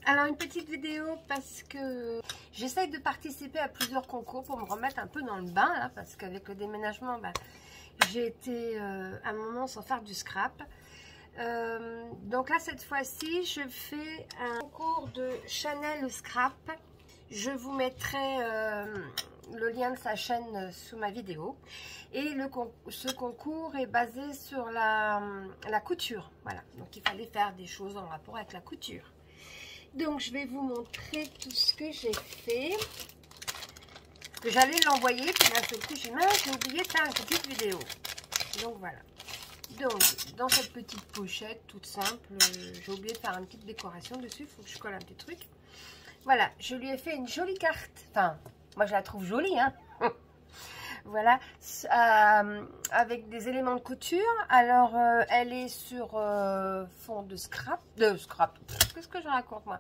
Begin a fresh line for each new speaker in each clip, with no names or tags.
Alors une petite vidéo parce que j'essaye de participer à plusieurs concours pour me remettre un peu dans le bain là, parce qu'avec le déménagement j'ai été à un moment sans faire du scrap. Donc là cette fois-ci je fais un concours de Chanel Scrap. Je vous mettrai le lien de sa chaîne sous ma vidéo. Et ce concours est basé sur la couture. Voilà, donc il fallait faire des choses en rapport avec la couture. Donc je vais vous montrer tout ce que j'ai fait. Que j'allais l'envoyer, puis d'un seul coup j'ai oublié de faire une petite vidéo. Donc voilà. Donc dans cette petite pochette toute simple, j'ai oublié de faire une petite décoration dessus. Il faut que je colle un petit truc. Voilà, je lui ai fait une jolie carte. Enfin, moi je la trouve jolie, hein. Voilà, avec des éléments de couture. Alors, elle est sur fond de scrap. Qu'est-ce que je raconte, moi?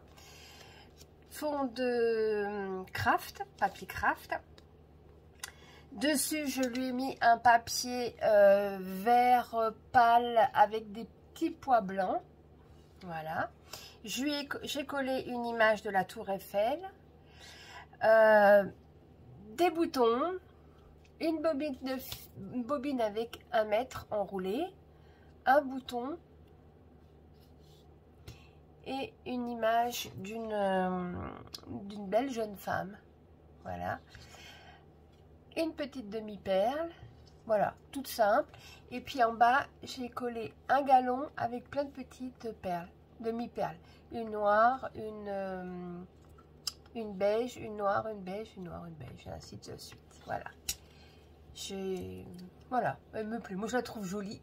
Fond de craft, papier craft. Dessus, je lui ai mis un papier vert pâle avec des petits pois blancs. Voilà. J'ai collé une image de la Tour Eiffel. Des boutons. Une bobine avec 1 mètre enroulé, un bouton et une image d'une belle jeune femme. Voilà. Une petite demi-perle. Voilà, toute simple. Et puis en bas, j'ai collé un galon avec plein de petites perles, demi-perles. Une noire, une beige, une noire, une beige, une noire, une beige, et ainsi de suite. Voilà. Voilà, elle me plaît. Moi, je la trouve jolie.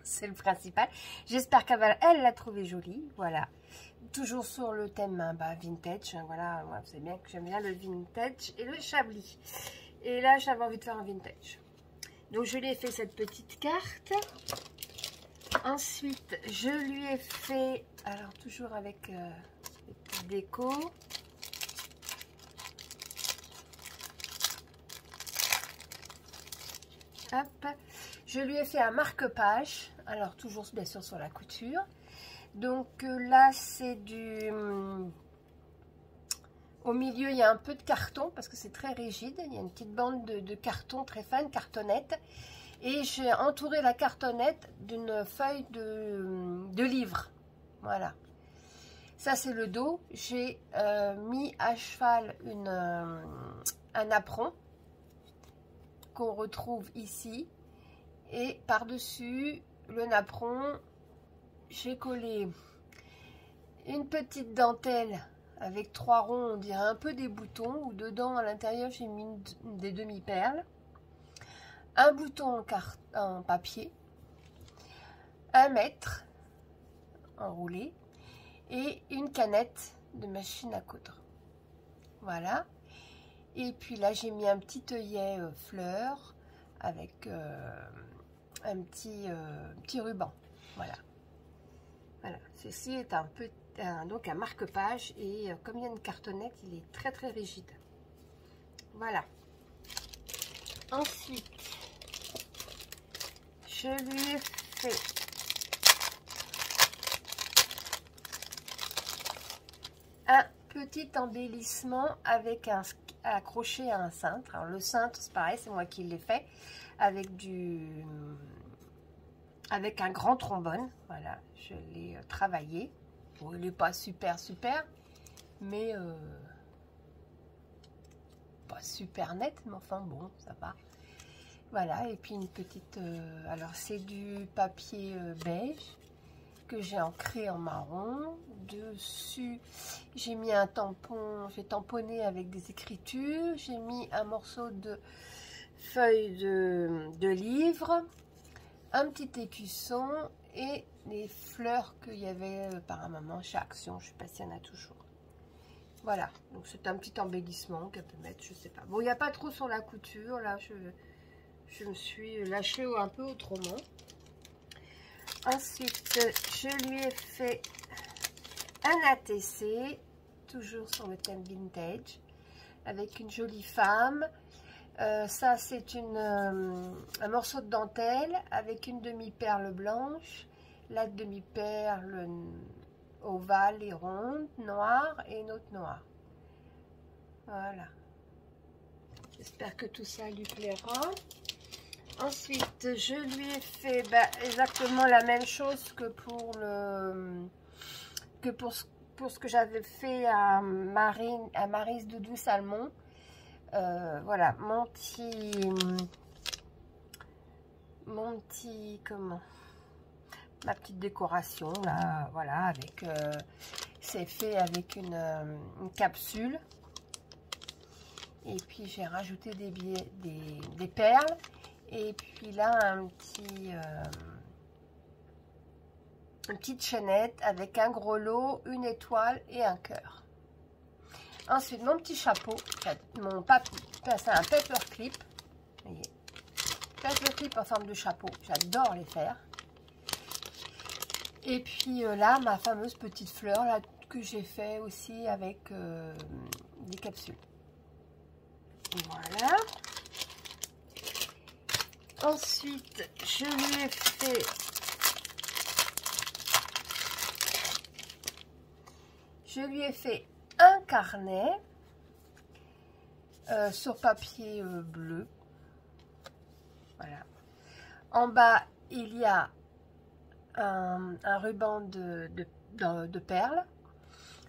C'est le principal. J'espère qu'elle l'a trouvée jolie. Voilà. Toujours sur le thème vintage. Voilà, moi, vous savez bien que j'aime bien le vintage et le chablis. Et là, j'avais envie de faire un vintage. Donc, je lui ai fait cette petite carte. Ensuite, je lui ai fait... Alors, toujours avec des petites décos. Hop. Je lui ai fait un marque-page, alors toujours bien sûr sur la couture. Donc là c'est du... Au milieu il y a un peu de carton parce que c'est très rigide. Il y a une petite bande de carton très fine, cartonnette. Et j'ai entouré la cartonnette d'une feuille de livre. Voilà. Ça c'est le dos. J'ai mis à cheval un apron qu'on retrouve ici, et par-dessus le napperon j'ai collé une petite dentelle avec 3 ronds, on dirait un peu des boutons, où dedans à l'intérieur j'ai mis des demi-perles, un bouton en papier, 1 mètre enroulé et une canette de machine à coudre. Voilà. Et puis là, j'ai mis un petit œillet fleur avec un petit ruban. Voilà. Voilà. Ceci est donc un marque-page et comme il y a une cartonnette, il est très très rigide. Voilà. Ensuite, je lui ai fait un petit embellissement avec accroché à un cintre. Alors le cintre c'est pareil, c'est moi qui l'ai fait avec un grand trombone. Voilà, je l'ai travaillé. Bon, il n'est pas super mais pas super net, mais enfin bon, ça va. Voilà, et puis une petite alors c'est du papier beige que j'ai ancré en marron. Dessus j'ai mis un tampon, j'ai tamponné avec des écritures, j'ai mis un morceau de feuille de livre, un petit écusson et les fleurs qu'il y avait par un moment chez Action, je ne sais pas s'il y en a toujours. Voilà, donc c'est un petit embellissement qu'elle peut mettre, je sais pas. Bon, il n'y a pas trop sur la couture, là je me suis lâchée un peu autrement. Ensuite, je lui ai fait un ATC, toujours sur le thème vintage, avec une jolie femme. Ça, c'est un morceau de dentelle avec une demi-perle blanche. La demi-perle ovales et rondes, noires et une autre noire. Voilà. J'espère que tout ça lui plaira. Ensuite, je lui ai fait exactement la même chose que pour ce que j'avais fait à Maryse Doudou Salmon. Voilà, mon petit comment, ma petite décoration là, voilà, avec c'est fait avec une capsule. Et puis j'ai rajouté des perles. Et puis là, une petite chaînette avec un gros lot, une étoile et un cœur. Ensuite, mon petit chapeau, mon papier, c'est un paperclip. Vous voyez, paperclip en forme de chapeau, j'adore les faire. Et puis là, ma fameuse petite fleur là, que j'ai fait aussi avec des capsules. Voilà. Ensuite, je lui ai fait un carnet sur papier bleu. Voilà. En bas, il y a un ruban de perles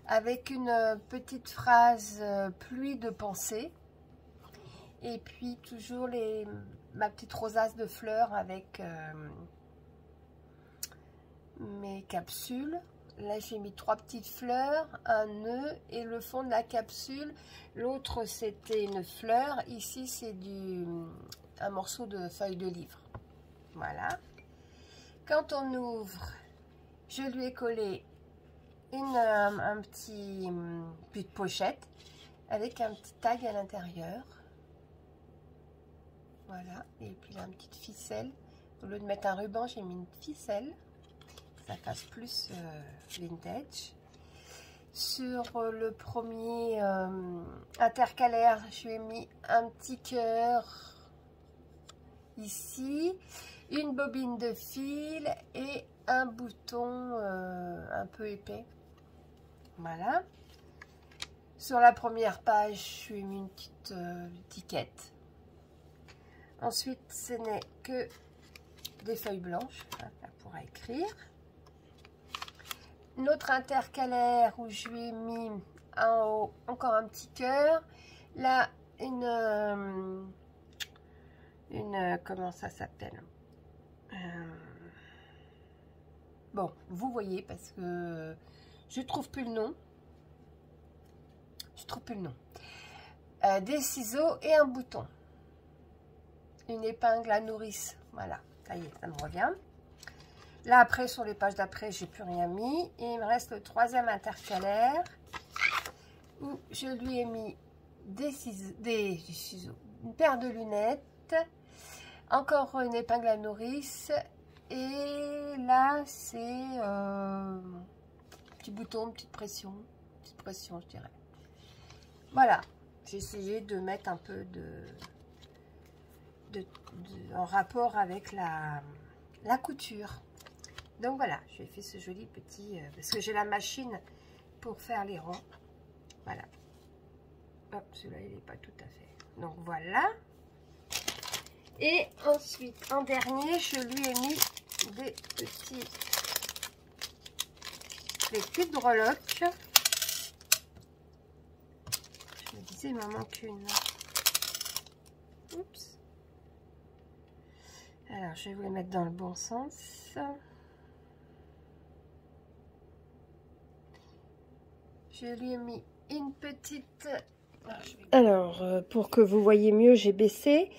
avec une petite phrase pluie de pensée. Et puis toujours ma petite rosace de fleurs avec mes capsules. Là, j'ai mis 3 petites fleurs, un nœud et le fond de la capsule. L'autre, c'était une fleur. Ici, c'est un morceau de feuille de livre. Voilà. Quand on ouvre, je lui ai collé une petite pochette avec un petit tag à l'intérieur. Voilà, et puis là, une petite ficelle. Au lieu de mettre un ruban, j'ai mis une ficelle. Ça fasse plus vintage. Sur le premier intercalaire, je lui ai mis un petit cœur ici, une bobine de fil et un bouton un peu épais. Voilà. Sur la première page, je lui ai mis une petite étiquette. Ensuite, ce n'est que des feuilles blanches, hein, là pour écrire. Notre intercalaire où je lui ai mis en haut encore un petit cœur. Là, comment ça s'appelle, bon, vous voyez parce que je trouve plus le nom. Des ciseaux et un bouton. Une épingle à nourrice. Voilà, ça y est, ça me revient. Là, après, sur les pages d'après, j'ai plus rien mis. Et il me reste le troisième intercalaire où je lui ai mis des ciseaux, une paire de lunettes, encore une épingle à nourrice. Et là, c'est petit bouton, petite pression, je dirais. Voilà, j'ai essayé de mettre un peu en rapport avec la couture. Donc voilà, j'ai fait ce joli petit parce que j'ai la machine pour faire les ronds. Voilà. Hop, celui-là il n'est pas tout à fait. Donc voilà. Et ensuite, en dernier, je lui ai mis des petites breloques. Je me disais, il m'en manque une. Oups. Alors, je vais vous les mettre dans le bon sens. Je lui ai mis une petite... Alors, pour que vous voyez mieux, j'ai baissé.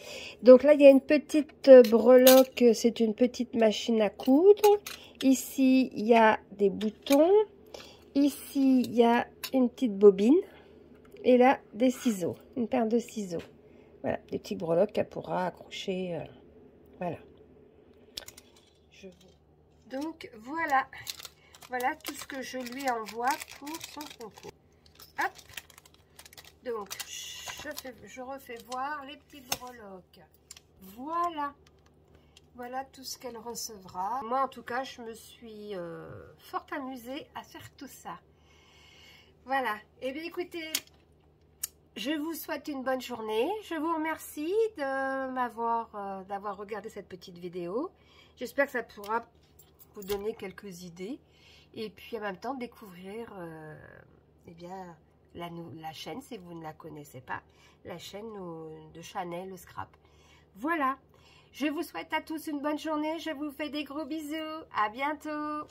Donc là, il y a une petite breloque, c'est une petite machine à coudre. Ici, il y a des boutons. Ici, il y a une petite bobine. Et là, des ciseaux, une paire de ciseaux. Voilà, des petites breloques qu'elle pourra accrocher. Voilà. Donc, voilà. Voilà tout ce que je lui envoie pour son concours. Hop. Donc, je refais voir les petites breloques. Voilà. Voilà tout ce qu'elle recevra. Moi, en tout cas, je me suis fort amusée à faire tout ça. Voilà. Eh bien, écoutez, je vous souhaite une bonne journée. Je vous remercie d'avoir regardé cette petite vidéo. J'espère que ça pourra vous donner quelques idées. Et puis, en même temps, découvrir eh bien, la chaîne, si vous ne la connaissez pas, la chaîne de Chanel, le Scrap. Voilà. Je vous souhaite à tous une bonne journée. Je vous fais des gros bisous. À bientôt.